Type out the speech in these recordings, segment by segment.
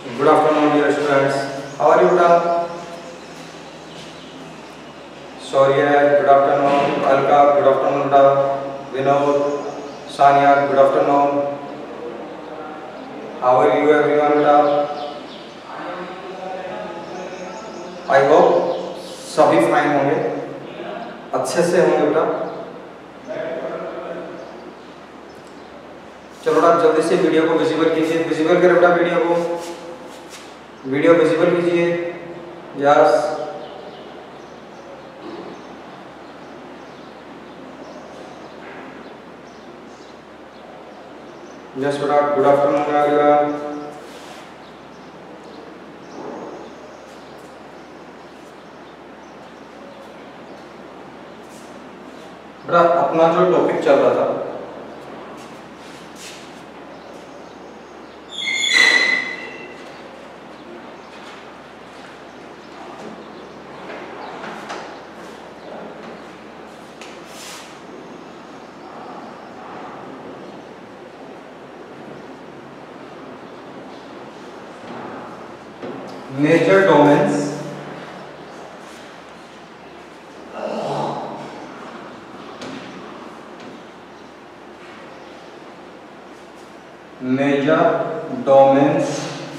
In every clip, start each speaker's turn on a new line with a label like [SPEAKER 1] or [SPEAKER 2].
[SPEAKER 1] Good afternoon, dear students. How are you, beta? Shaurya, good afternoon. Alka, good afternoon, beta. Vinod, Sania, good afternoon. How are you, everyone, beta? I hope सभी fine होंगे, अच्छे से होंगे बेटा। चलो बेटा जल्दी से वीडियो को विजिबल कीजिए, विजिबल करें बेटा वीडियो को, वीडियो विजिबल कीजिए। यस यस बेटा, गुड आफ्टरनून एवरीवन। बेटा अपना जो टॉपिक चल रहा था major domains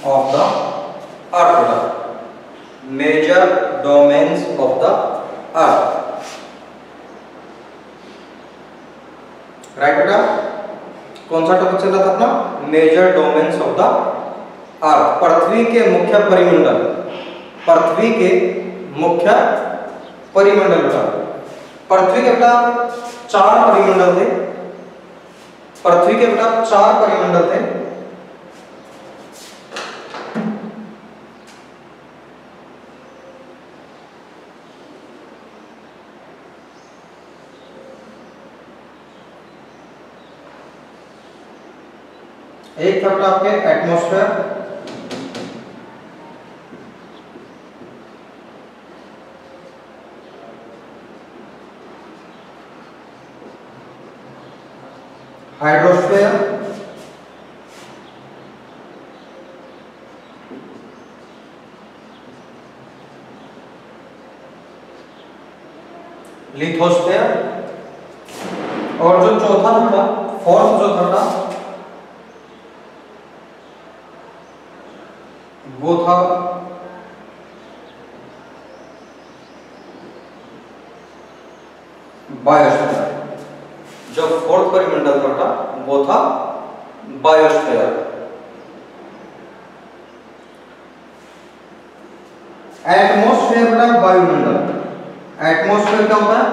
[SPEAKER 1] of the earth, major domains of the earth, right बेटा। कौन सा टॉपिक चल रहा था अपना? Major domains of the earth, पृथ्वी के मुख्य परिमंडल, पृथ्वी के मुख्य परिमंडल बेटा। पृथ्वी के बेटा 4 परिमंडल थे, पृथ्वी के बेटा 4 परिमंडल थे। एक था बेटा आपके एटमॉस्फेयर, हाइड्रोस्फेयर, लिथोस्फेयर, और जो चौथा था, फोर्थ जो था वो था बायोस्फीयर। जो फोर्थ परिमंडल था वो था बायोस्फीयर। एटमॉस्फेयर बेटा वायुमंडल, एटमॉस्फेयर क्या होता है?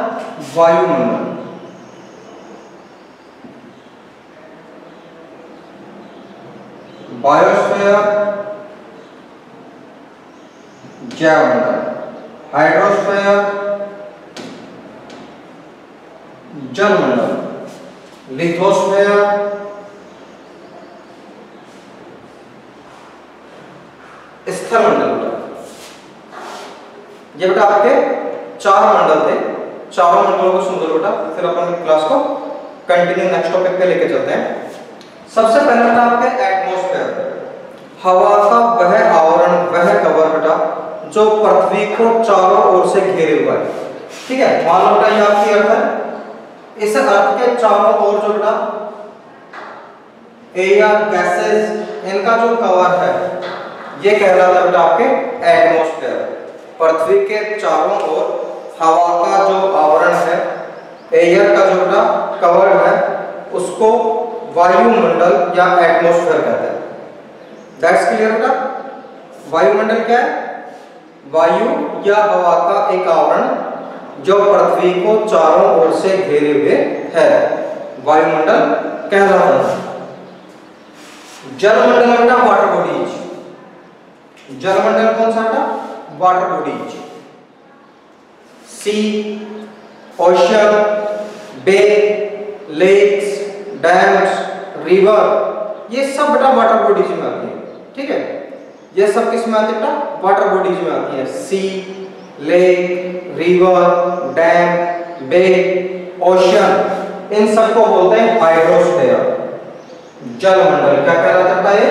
[SPEAKER 1] वायुमंडल। बायोस्फीयर जैवमंडल, हाइड्रोस्फीयर जलमंडल, लिथोस्फीयर स्थलमंडल। ये बेटा आपके 4 मंडल थे, चारों मंडलों को सुन लो बेटा, फिर अपन क्लास को कंटिन्यू नेक्स्ट टॉपिक पे लेके चलते हैं। सबसे पहले था आपके एटमॉस्फेयर, हवा का वह आवरण, वह कवर बेटा जो पृथ्वी को चारों ओर से घेरे हुआ है। ठीक है, मान लो बेटा ये आपकी अर्थ है, इस अर्थ के चारों ओर जो बेटा एयर, गैसेस, इनका जो कवर है ये कहलाता है बेटा आपके एटमॉस्फेयर। पृथ्वी के चारों ओर हवा का जो आवरण है, एयर का जो बेटा कवर है, उसको वायुमंडल या एटमॉस्फेयर कहते हैं। दैट्स क्लियर बेटा। वायुमंडल क्या है? वायु या हवा का एक आवरण जो पृथ्वी को चारों ओर से घेरे हुए है, वायुमंडल कहलाता है। जलमंडल बेटा वाटर बॉडीज, जलमंडल कौन सा बेटा? वाटर बॉडीज, सी, ओशन, बे, लेक्स, डैम्स, रिवर, ये सब बेटा वाटर बॉडीज में आती है। ठीक है, ये सब किस में आती है बेटा? वाटर बॉडीज में आती है। सी, लेक, रिवर, डैम, बे, ओशन, इन सबको बोलते हैं हाइड्रोस्फीयर। जलमंडल क्या कहलाता है?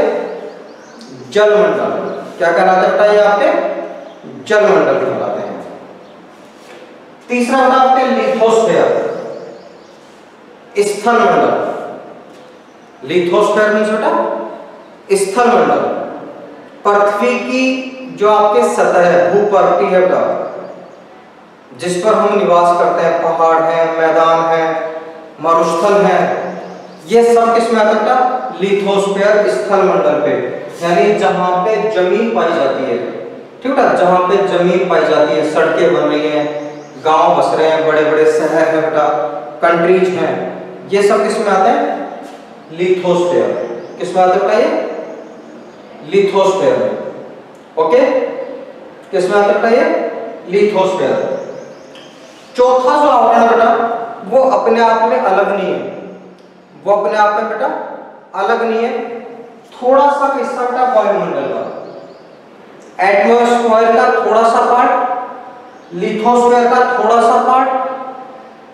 [SPEAKER 1] जलमंडल। क्या कहलाते हैं बेटा ये आपके जलमंडल कहलाते हैं। तीसरा बेटा आपके लिथोस्फेयर, स्थल मंडल। लिथोस्फेयर मीन्स बेटा स्थल मंडल, पृथ्वी की जो आपके सतह है, भूपृष्ठ है बेटा, जिस पर हम निवास करते हैं, पहाड़ है, मैदान है, मरुस्थल है, ये सब किस में आता है बेटा? लिथोस्फेयर स्थल मंडल पे, यानी जहां पे जमीन पाई जाती है, ठीक है, जहां पे जमीन पाई जाती है, सड़कें बन रही हैं, गांव बस रहे हैं, बड़े बड़े शहर है बेटा, कंट्रीज हैं, ये सब किस में आते हैं? लिथोस्फेयर। किस में आते हैं ये? लिथोस्फेयर में। ओके, किस में आता है ये? लिथोस्फेयर। चौथा जो आवरण बेटा वो अपने आप में अलग नहीं है, वो अपने आप में बेटा अलग नहीं है, थोड़ा सा हिस्सा बेटा वायुमंडल का, एटमॉस्फेयर का थोड़ा सा पार्ट, लिथोस्फेयर का थोड़ा सा पार्ट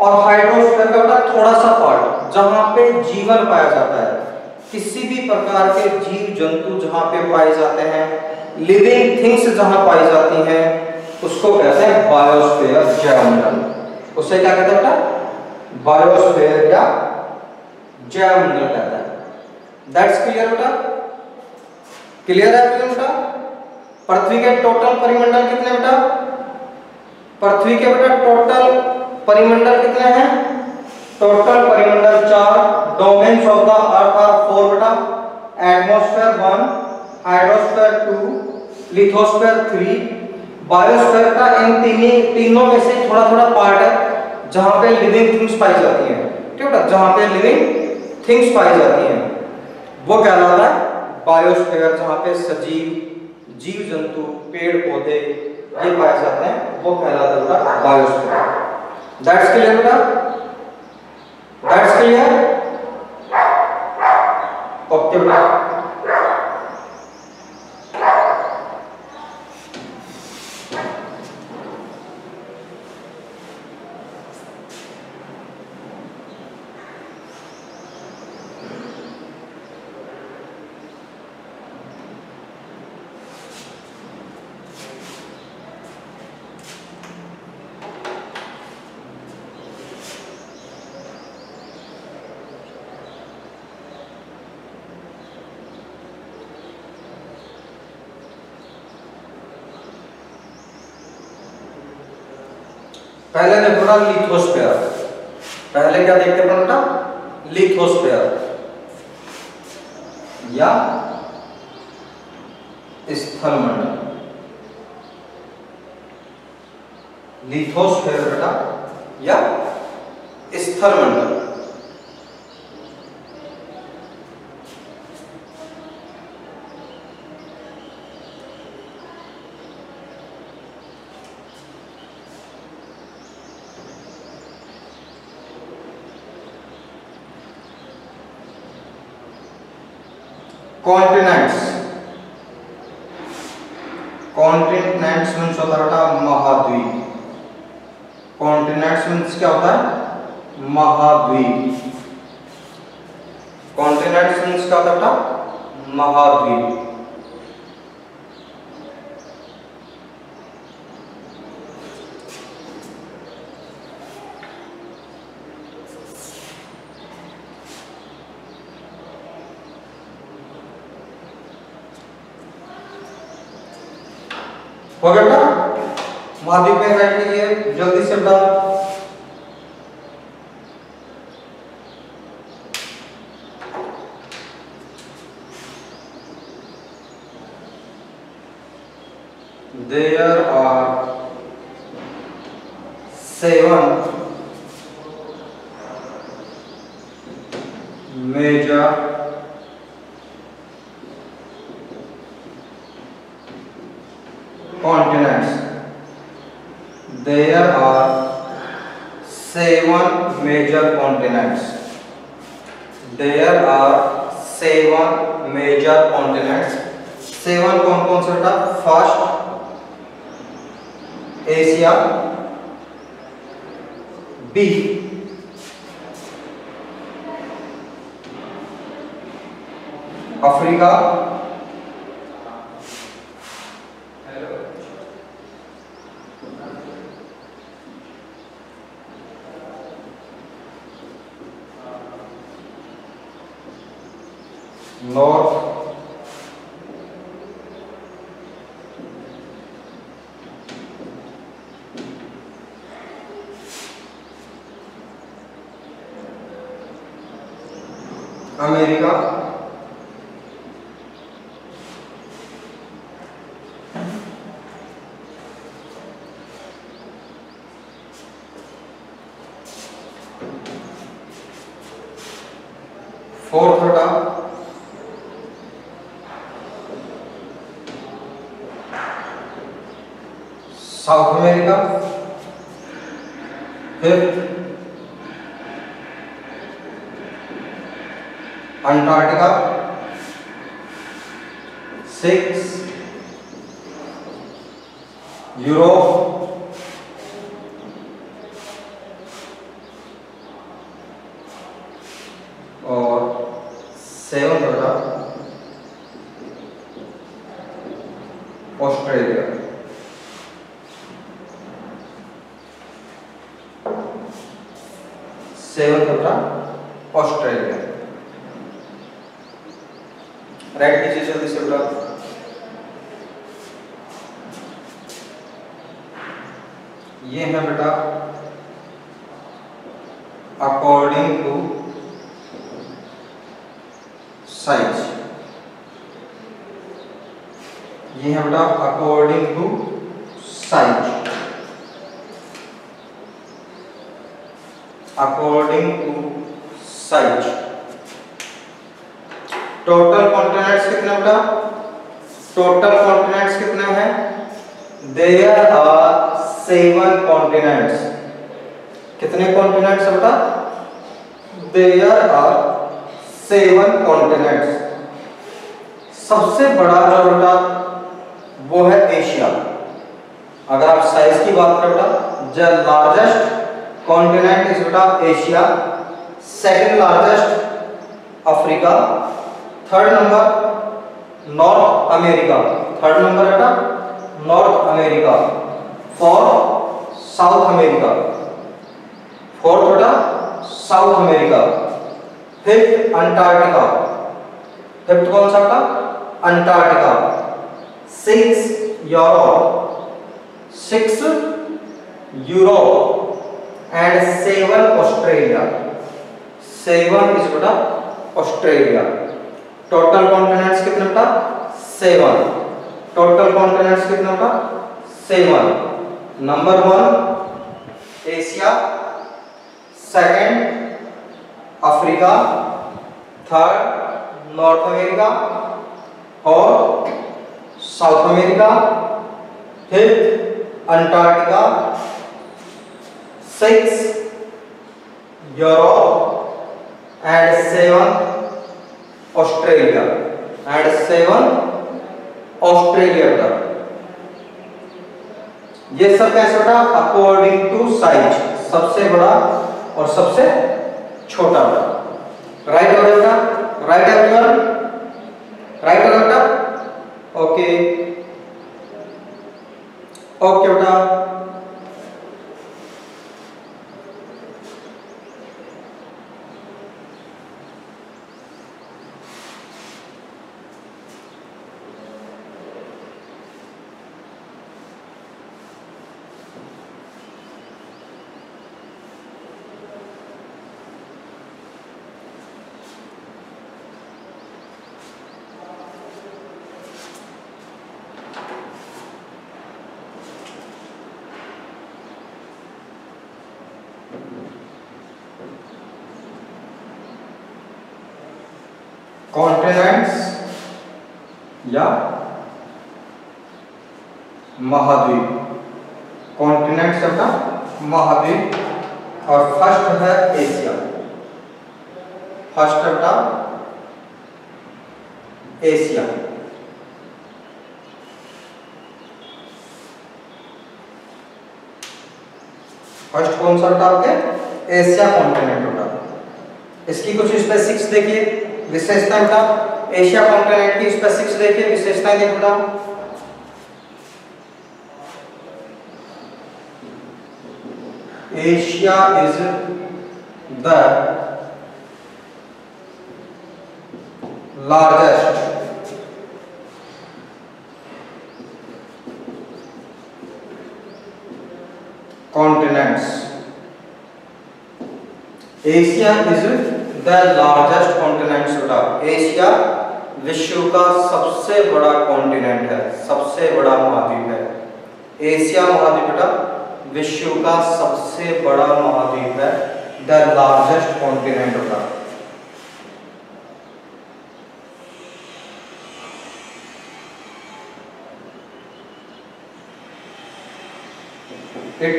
[SPEAKER 1] और हाइड्रोस्फेयर का बेटा थोड़ा सा पार्ट, जहां पे जीवन पाया जाता है, किसी भी प्रकार के जीव जंतु जहां पे पाए जाते हैं, लिविंग थिंग्स जहां पाई जाती हैं, उसको कहते हैं बायोस्फीयर, जैवमंडल। उसे क्या कहते हैं बेटा? बायोस्फीयर या जैवमंडल कहता है। दैट्स क्लियर बेटा? क्लियर है बेटा? पृथ्वी के टोटल परिमंडल कितने बेटा? पृथ्वी के बेटा टोटल परिमंडल कितने हैं? टोटल परिमंडल 4, domains of the earth are 4 बेटा, एटमॉस्फेयर 1, हाइड्रोस्फेयर 2, लिथोस्फेयर 3, बायोस्फीयर का इन तीनों में से थोड़ा थोड़ा पार्ट है जहां पे लिविंग थिंग्स पाई जाती हैं, ठीक है, जहां पे लिविंग थिंग्स पाई जाती हैं वो कहलाता है बायोस्फीयर, जहां पे सजीव जीव जंतु पेड़ पौधे ये पाए जाते हैं, वो कहलाता है बायोस्फीयर। दैट्स क्लियर बेटा? That's clear? ओके बेटा। पहले देखो ना लिथोस्फेयर, पहले क्या देखते हैं बेटा? लिथोस्फेयर या स्थल मंडल। लिथोस्फेयर बेटा या स्थल मंडल। कॉन्टिनेंट्स, कॉन्टिनेंट्स मीन्स होता है महाद्वीप। कॉन्टिनेंट्स मीन्स क्या होता है? महाद्वीप। कॉन्टिनेंट्स मीन्स क्या होता है? महाद्वीप। हो गया बेटा? महाद्वीप में राइट कीजिए जल्दी से बेटा। There are 7 major continents. There are 7 major continents. There are 7 major continents. 7 कौन कौन से बेटा? First Asia, B Africa, America, fourth बेटा south America, fifth Antarctica, six Europe, और सेवन बेटा ऑस्ट्रेलिया। सेवन बेटा ऑस्ट्रेलिया। राइट कीजिए जल्दी से बेटा। ये है बेटा अकॉर्डिंग टू साइज। ये है बेटा according to size, according to size. Total continents कितने बेटा? टोटल कॉन्टिनेंट्स कितने हैं? There are 7 continents. कितने कॉन्टिनेंट्स बेटा? There are 7 continents. सबसे बड़ा जो बेटा वो है एशिया। अगर आप साइज की बात करें बेटा, द लार्जेस्ट कॉन्टिनेंट इज बेटा Asia, second largest Africa, third number north America, third number बेटा north America, fourth south America, fourth बेटा south America, fifth Antarctica, fifth कौन सा बेटा? Antarctica, six Europe, six Europe, and seven Australia, seven is बेटा Australia. Total continents कितने बेटा? 7। Total continents कितने बेटा? 7। Number 1 Asia, second Africa, third north America और south America, fifth Antarctica, six Europe and seven Australia, and seven Australia बेटा। ये सब कैसे बेटा? अकॉर्डिंग टू साइज, सबसे बड़ा और सबसे छोटा बेटा। राइट हो बेटा? Right everyone? राइट हो बेटा? ओके ओके बेटा। कॉन्टिनेंट्स या महाद्वीप, कॉन्टिनेंट्स का महाद्वीप, और फर्स्ट है एशिया। फर्स्ट बेटा एशिया, फर्स्ट कौन सा बेटा आपके? एशिया कॉन्टिनेंट बेटा। इसकी कुछ स्पेसिफिक्स देखिए, विशेषताएं बेटा। एशिया कॉन्टिनेंट की स्पेसिफिक्स देखिए, विशेषताएं देखिए बेटा। Asia is the largest continents. Asia is the largest continents बेटा, एशिया विश्व का सबसे बड़ा कॉन्टिनेंट है, सबसे बड़ा महाद्वीप है। एशिया महाद्वीप बेटा विश्व का सबसे बड़ा महाद्वीप है, द लार्जेस्ट कॉन्टिनेंट बेटा। It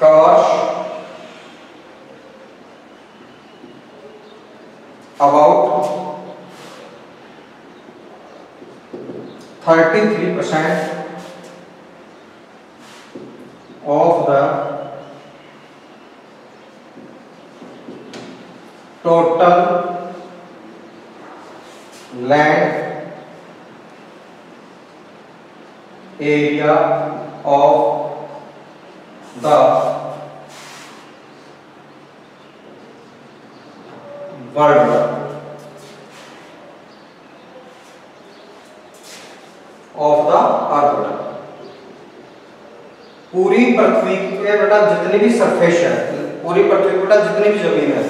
[SPEAKER 1] covers about 33% of the total land area of the world, of the earth। पूरी पृथ्वी के बेटा जितनी भी सरफेस है, पूरी पृथ्वी बेटा जितनी भी जमीन है,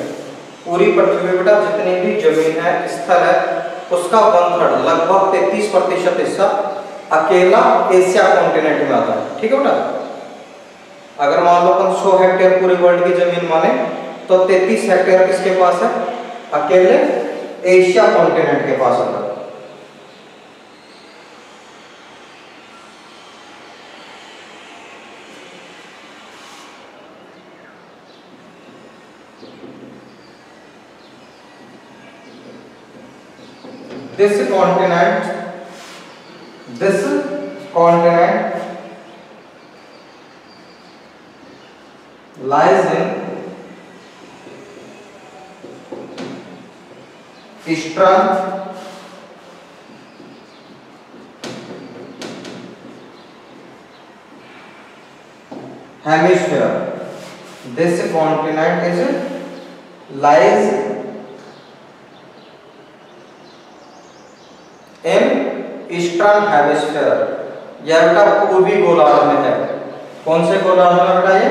[SPEAKER 1] पूरी पृथ्वी में बेटा जितनी भी जमीन है, स्थल है, उसका 1/3 लगभग 33% हिस्सा अकेला एशिया कॉन्टिनेंट में आता है। ठीक है बेटा, अगर मान लो अपन 100 हेक्टेयर पूरे वर्ल्ड की जमीन माने तो 33 हेक्टेयर किसके पास है? अकेले एशिया कॉन्टिनेंट के पास आता है। This continent lies in eastern hemisphere। This continent lies in eastern hemisphere, यह बेटा पूर्वी गोलार्ध में है। कौन से गोलार्ध में बेटा? ये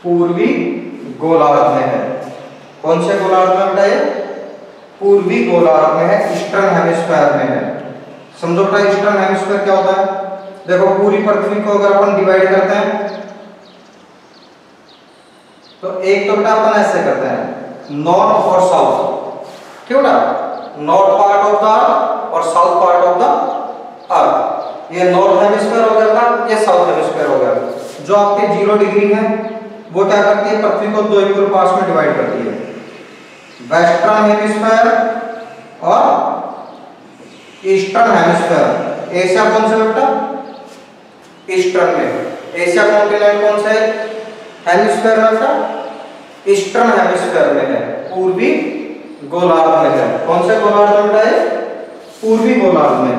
[SPEAKER 1] पूर्वी गोलार्ध में है। कौन से गोलार्ध में बेटा? ये पूर्वी गोलार्ध में है, ईस्टर्न हेमिस्फीयर में है। समझो बेटा ईस्टर्न हेमिस्फीयर क्या होता है? देखो पूरी पृथ्वी को अगर अपन डिवाइड करते हैं तो एक तो बेटा अपन ऐसे करते हैं नॉर्थ और साउथ। ठीक है बेटा, north part of the earth और south part of the earth. ये नॉर्थ हेमिस्फीयर हो गया था, ये साउथ हेमिस्फीयर हो गया। जो आपके 0 डिग्री है वो क्या करती है? पृथ्वी को 2 इक्वल पार्ट्स में डिवाइड करती है, वेस्टर्न हेमिस्फीयर और ईस्टर्न हेमिस्फीयर। एशिया कौन सा बेटा? ईस्टर्न में। एशिया कॉन्टिनेंट कौन सा है हेमिस्फीयर में बेटा? ईस्टर्न हेमिस्फीयर में है, पूर्वी गोलार्ध में है। कौन से गोलार्ध में बेटा? ये पूर्वी गोलार्ध में।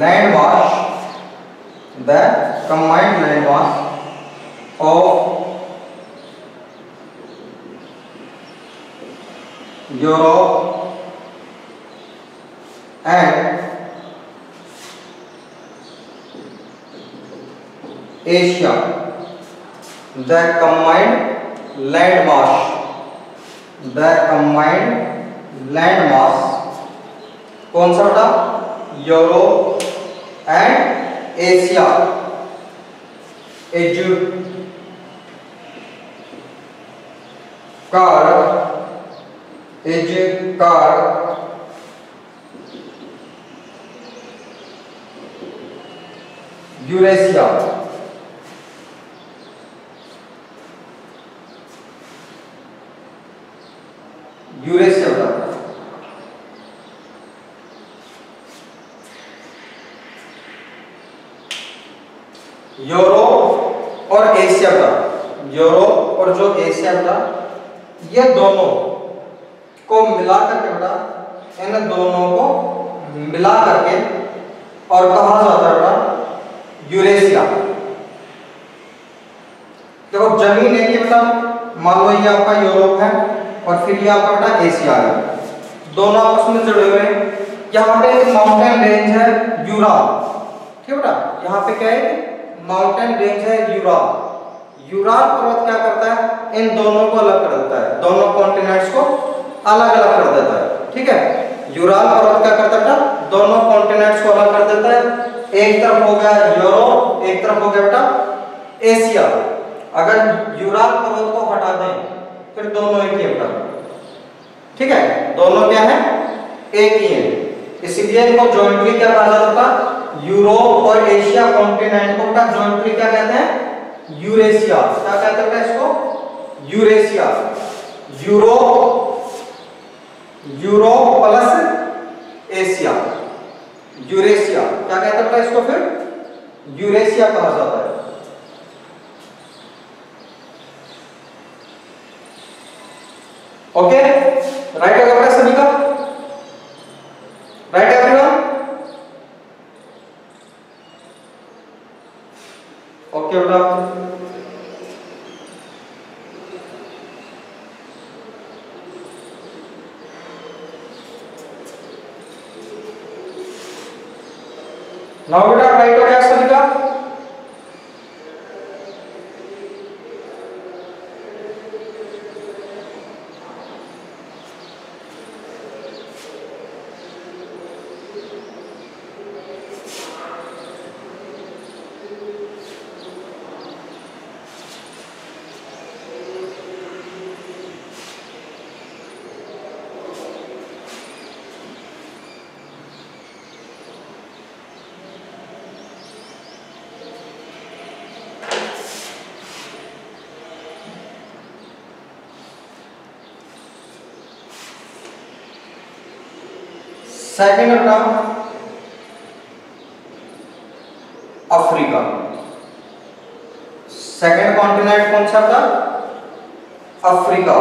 [SPEAKER 1] The combined land mass of Europe and Asia, the combined land mass कौन सा बेटा? Europe and Asia is called Eurasia. Eurasia बेटा, यूरोप और एशिया का, यूरोप और जो एशिया का, ये दोनों को मिला करके बेटा, इन दोनों को मिला करके और कहा जाता है बेटा यूरेशिया। देखो जमीन है कि बेटा, मान लो ये आपका यूरोप है और फिर ये आपका बेटा एशिया है, दोनों आपस में जुड़े हुए हैं। यहाँ पे एक माउंटेन रेंज है यूराल, ठीक है बेटा, यहाँ पे क्या है माउंटेन रेंज है यूराल। यूराल पर्वत क्या करता है, इन दोनों को अलग कर देता है, दोनों कॉन्टिनेंट्स को अलग अलग कर देता है, ठीक है। यूराल पर्वत क्या करता है, दोनों कॉन्टिनेंट्स को अलग कर देता है। एक तरफ हो गया यूरोप, एक तरफ हो गया बेटा एशिया। अगर यूराल पर्वत को हटा दें फिर दोनों एक ही है बेटा, ठीक है, दोनों क्या है एक ही है। इसलिए इनको जॉइंटली क्या कहा जाता है, यूरोप और एशिया कॉन्टिनेंट को बेटा जॉइंटली क्या कहते हैं, यूरेशिया। क्या कहते हैं इसको, Eurasia. Europe plus Asia, Eurasia क्या कहते हैं इसको, फिर यूरेशिया कहा जाता है। ओके, राइट होगा बेटा सभी का, राइट एवरीवन। ओके बेटा, नाउ बेटा राइट हो गया सभी का। Second term Africa. Second continent कौन सा था, अफ्रीका।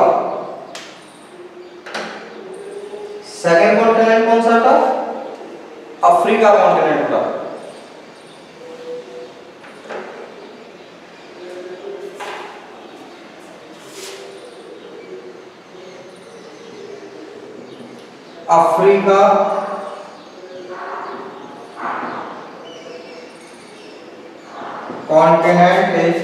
[SPEAKER 1] सेकंड कॉन्टिनेंट कौन सा था, अफ्रीका कॉन्टिनेंट था। Africa continent is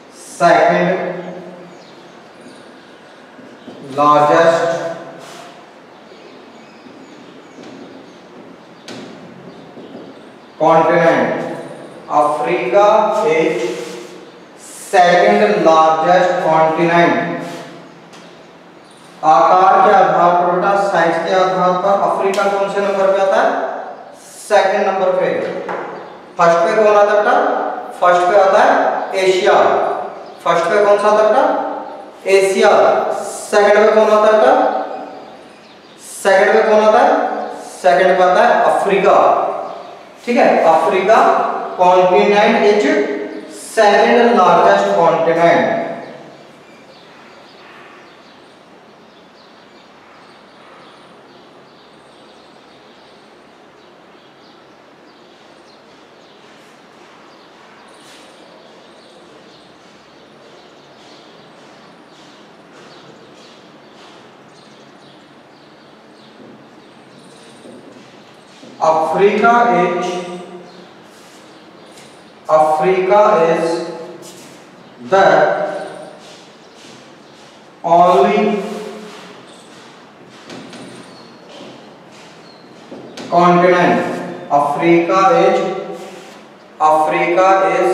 [SPEAKER 1] second largest continent. Africa is second largest continent. आकार के आधार पर बेटा, साइज के आधार पर अफ्रीका कौन से नंबर पे आता है, सेकंड नंबर पे। फर्स्ट पे कौन आता है बेटा, फर्स्ट पे आता है एशिया। फर्स्ट पे कौन सा आता है बेटा, एशिया। सेकंड पे कौन आता है बेटा, सेकंड पे कौन आता है, सेकंड पे आता है अफ्रीका, ठीक है। Africa continent is second largest continent. Africa is the only continent. Africa is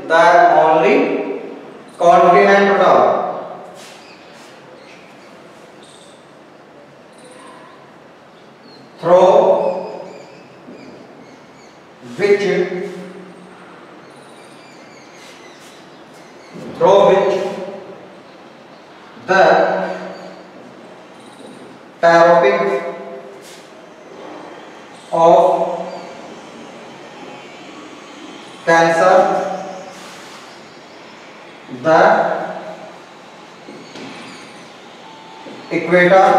[SPEAKER 1] the only continent through which the tropic of the equator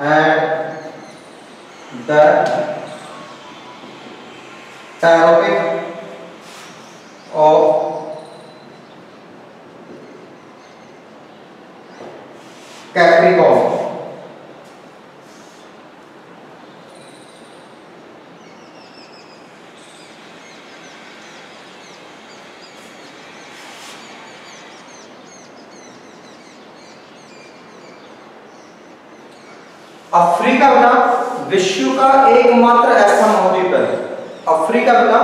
[SPEAKER 1] and the tropic of Capricorn. Africa बेटा विश्व का एकमात्र ऐसा महाद्वीप है। अफ्रीका बेटा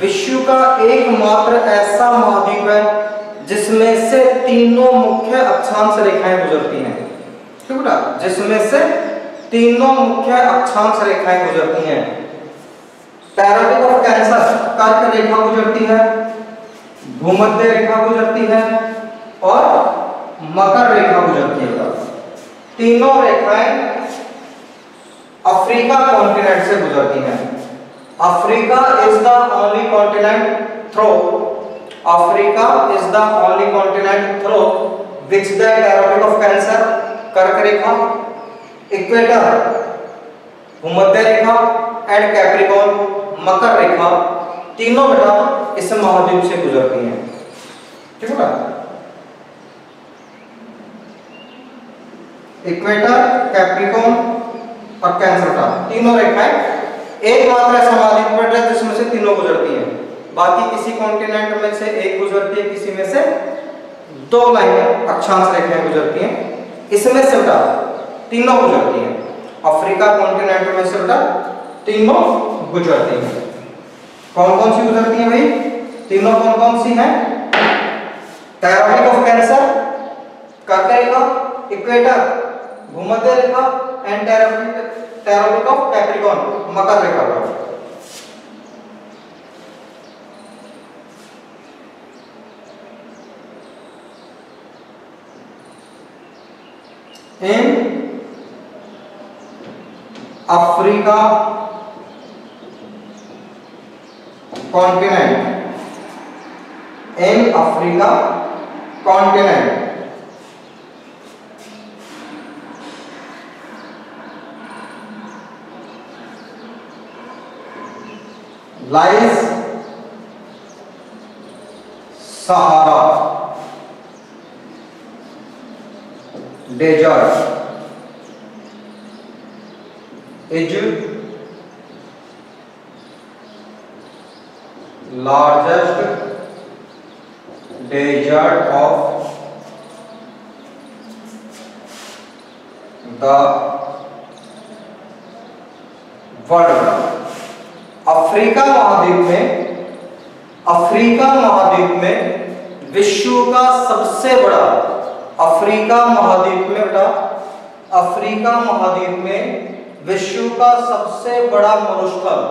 [SPEAKER 1] विश्व का एकमात्र ऐसा महाद्वीप है जिसमें से तीनों मुख्य अक्षांश रेखाएं गुजरती हैं। ठीक बेटा, जिसमें से तीनों मुख्य अक्षांश रेखाएं गुजरती हैं। पैराबोला ऑफ कैंसर कर्क रेखा गुजरती है, भूमध्य रेखा गुजरती है और मकर रेखा गुजरती है। तीनों रेखाएं अफ्रीका कॉन्टिनेंट से गुजरती हैं। Africa is the only continent through Africa is the only continent through which the parabola of cancer कर्क रेखा, इक्वेटर भूमध्य रेखा एंड कैप्रिकॉर्न मकर रेखा तीनों बेटा इस महाद्वीप से गुजरती हैं। ठीक है, इक्वेटर कैप्रिकॉर्न और कैंसर का तीनों रेखाएं एकमात्र ऐसा महाद्वीप है जिसमें से तीनों गुजरती हैं। बाकी किसी कॉन्टिनेंट में से एक गुजरती है, किसी में से दो लाइनें अक्षांश रेखाएं गुजरती हैं। इसमें से बेटा तीनों गुजरती हैं। अफ्रीका कॉन्टिनेंट में से बेटा तीनों गुजरती हैं। कौन कौन सी गुजरती हैं भाई? तीनों कौन कौन सी हैं? पैराबोला ऑफ कैंसर कर्क रेखा, इक्वेटर भूमध्य रेखा एंड पैराबोला ऑफ कैप्रिकॉर्न मकर रेखा। In Africa continent, in Africa continent lies Sahara desert is largest desert of the world। Africa महाद्वीप में विश्व का सबसे बड़ा, अफ्रीका महाद्वीप में बेटा अफ्रीका महाद्वीप में विश्व का सबसे बड़ा मरुस्थल,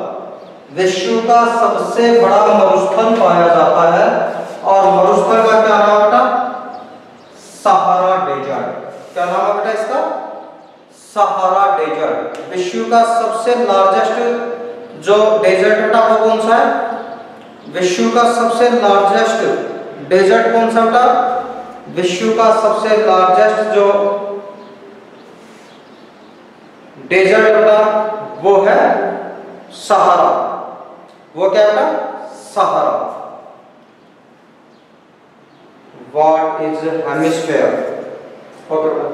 [SPEAKER 1] विश्व का सबसे बड़ा मरुस्थल पाया जाता है। और मरुस्थल का क्या नाम है बेटा? Sahara desert. क्या नाम है बेटा इसका? Sahara desert. विश्व का सबसे लार्जेस्ट जो डेजर्ट बेटा वो कौन सा है? विश्व का सबसे लार्जेस्ट डेजर्ट कौन सा बेटा? विश्व का सबसे लार्जेस्ट जो डेजर्ट बेटा वो है सहारा। वो क्या बेटा? Sahara. What is hemisphere? Okay बेटा,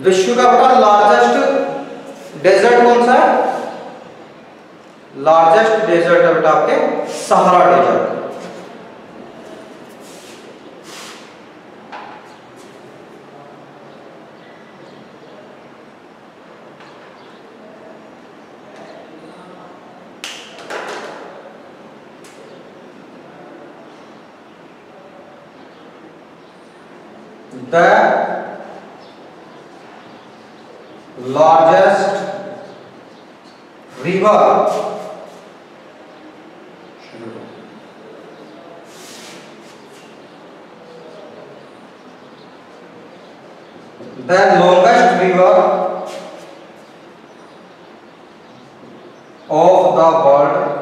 [SPEAKER 1] विश्व का बेटा लार्जेस्ट डेजर्ट कौन सा है? लार्जेस्ट डेजर्ट है बेटा आपके Sahara desert. The largest river the longest river of the world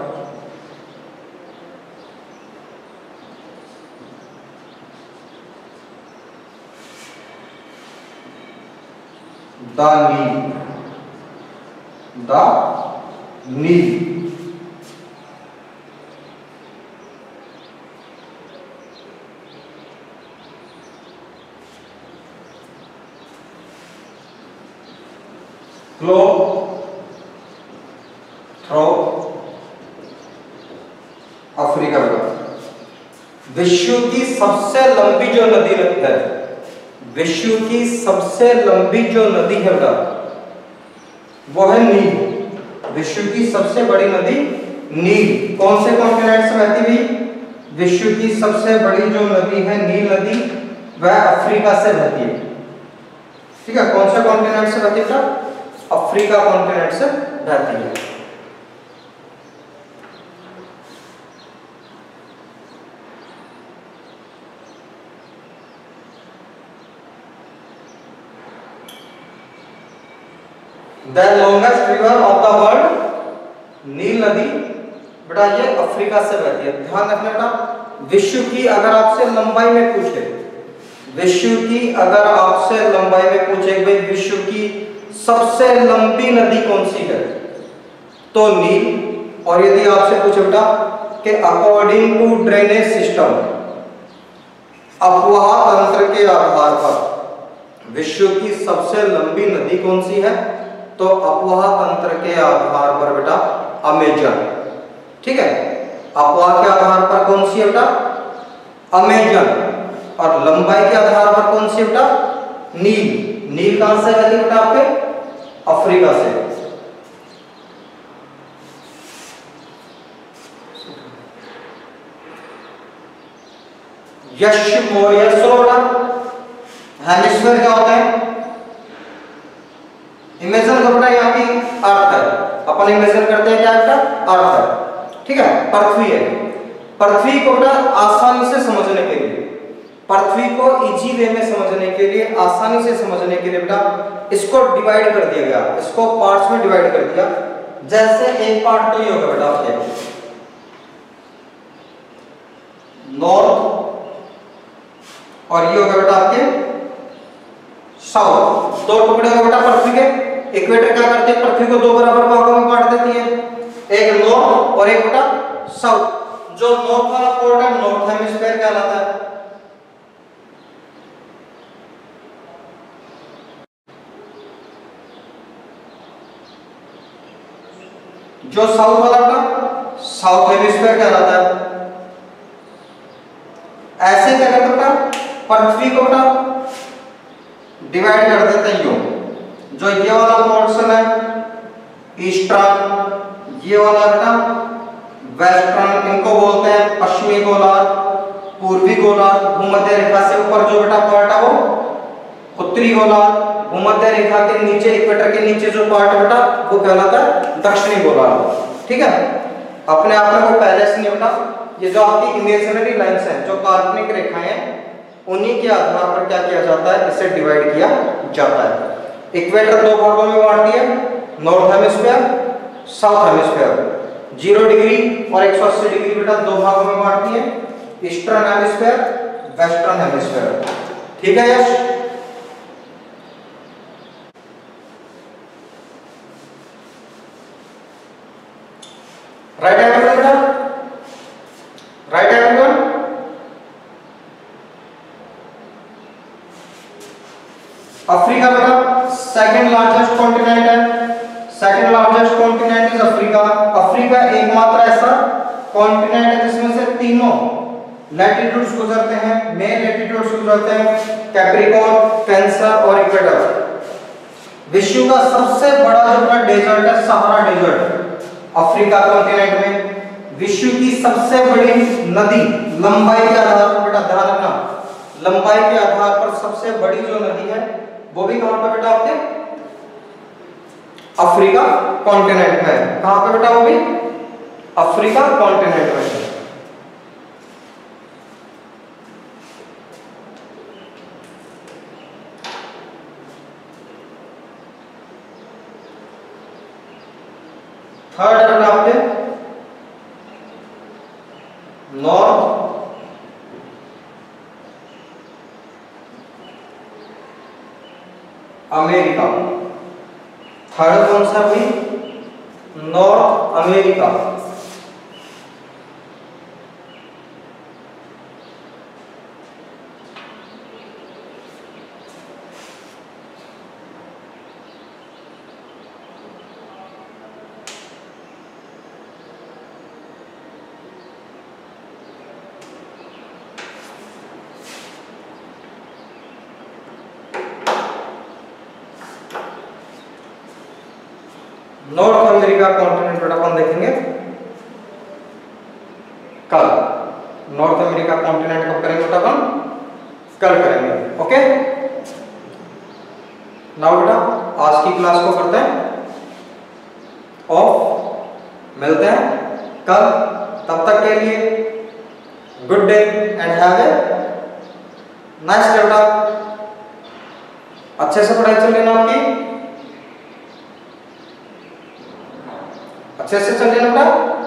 [SPEAKER 1] the Nile flow through Africa का। विश्व की सबसे लंबी जो नदी है, विश्व की सबसे लंबी जो नदी है बेटा वो है नील। विश्व की सबसे बड़ी नदी नील कौन से कॉन्टिनेंट से बहती हुई? विश्व की सबसे बड़ी जो नदी है नील नदी वह अफ्रीका से बहती है। ठीक है, कौन से कॉन्टिनेंट से बहती है? अफ्रीका कॉन्टिनेंट से बहती है। The longest river of the world, नील नदी बेटा ये अफ्रीका से बहती है। ध्यान रखना बेटा, विश्व की अगर आपसे लंबाई में पूछे, विश्व की अगर आपसे लंबाई में पूछे भाई विश्व की सबसे लंबी नदी कौन सी है तो नील। और यदि आपसे पूछे बेटा कि अकॉर्डिंग टू ड्रेनेज सिस्टम, अपवाह तंत्र के आधार पर विश्व की सबसे लंबी नदी कौन सी है तो अपवाह तंत्र के आधार पर बेटा अमेजन। ठीक है, अपवाह के आधार पर कौन सी है बेटा? अमेजन। और लंबाई के आधार पर कौन सी बेटा? नील। नील कहां से बहती बेटा? आपके अफ्रीका से। यश मौर्य सोना हेमिस्फीयर क्या होता है? इमेजिन करो बेटा यहाँ की अर्थ है, अपन इमेजिन करते हैं क्या बेटा? अर्थ है। ठीक है, पृथ्वी है। पृथ्वी को बेटा आसानी से समझने के लिए, पृथ्वी को इजी वे में समझने के लिए, आसानी से समझने के लिए बेटा इसको डिवाइड कर दिया गया, इसको पार्ट्स में डिवाइड कर दिया। जैसे एक पार्ट तो ये होगा बेटा आपके नॉर्थ और ये होगा बेटा आपके साउथ। दो टुकड़े होंगे बेटा पृथ्वी के। इक्वेटर क्या करते हैं? पृथ्वी को दो बराबर भागों में बांट देती है, एक नॉर्थ और एक बेटा साउथ। जो नॉर्थ वाला पोर्ट है नॉर्थ हेमिस्फीयर कहलाता है। जो साउथ वाला बेटा साउथ हेमिस्फीयर कहलाता है। ऐसे क्या करते बेटा पृथ्वी को बेटा डिवाइड कर देते हैं यूं। जो ये वाला पोर्शन है ईस्टर्न, ये वाला बेटा वेस्टर्न, इनको बोलते हैं पश्चिमी गोलार्ध, पूर्वी गोलार्ध। भूमध्य रेखा से ऊपर जो बेटा पार्ट है वो उत्तरी गोलार्ध, भूमध्य रेखा के नीचे इक्वेटर के नीचे जो पार्ट है बेटा वो कहलाता है दक्षिणी गोलार्ध। ठीक है, अपने आप में को पहले से नहीं बेटा, ये जो आपकी इमेजिनरी लाइंस हैं, जो काल्पनिक रेखाएं हैं, उन्हीं के आधार पर क्या किया जाता है? इसे डिवाइड किया जाता है। इक्वेटर दो भागों में बांट दिया, north hemisphere, south hemisphere. 0 degree और 180 डिग्री बेटा दो भागों में बांट दिए, ईस्टर्न हेमिस्फीयर, वेस्टर्न हेमिस्फीयर। ठीक है यश? राइट एवरीवन बेटा, राइट एवरीवन। अफ्रीका बेटा सेकंड लार्जेस्ट कॉन्टिनेंट है। Second largest continent is Africa. Africa एकमात्र ऐसा कॉन्टिनेंट है जिसमें से तीनों लैटिट्यूड्स गुजरते हैं, मेन लैटिट्यूड्स गुजरते हैं, कैप्रिकॉर्न, कैंसर और इक्वेटर। विश्व का सबसे बड़ा जो अपना डेजर्ट है सहारा डेजर्ट अफ्रीका कॉन्टिनेंट में। विश्व की सबसे बड़ी नदी लंबाई के आधार पर बेटा ध्यान रखना, लंबाई के आधार पर सबसे बड़ी जो नदी है वो भी कहां पर बेटा? आपके अफ्रीका कॉन्टिनेंट में। कहां पे बेटा? वो भी अफ्रीका कॉन्टिनेंट में। थर्ड है बेटा आपके नॉर्थ अमेरिका। थर्ड कौन सा भी? North America. North America continent बेटा अपन देखेंगे कल। नॉर्थ अमेरिका कॉन्टिनेंट कब करेंगे बेटा अपन? कल करेंगे। ओके, नाउ बेटा आज की क्लास को करते हैं ऑफ। मिलते हैं कल, तब तक के लिए good day and have a nice day बेटा। अच्छे से पढ़ाई चल रही है ना आपकी? अच्छे से चल रही है ना बेटा?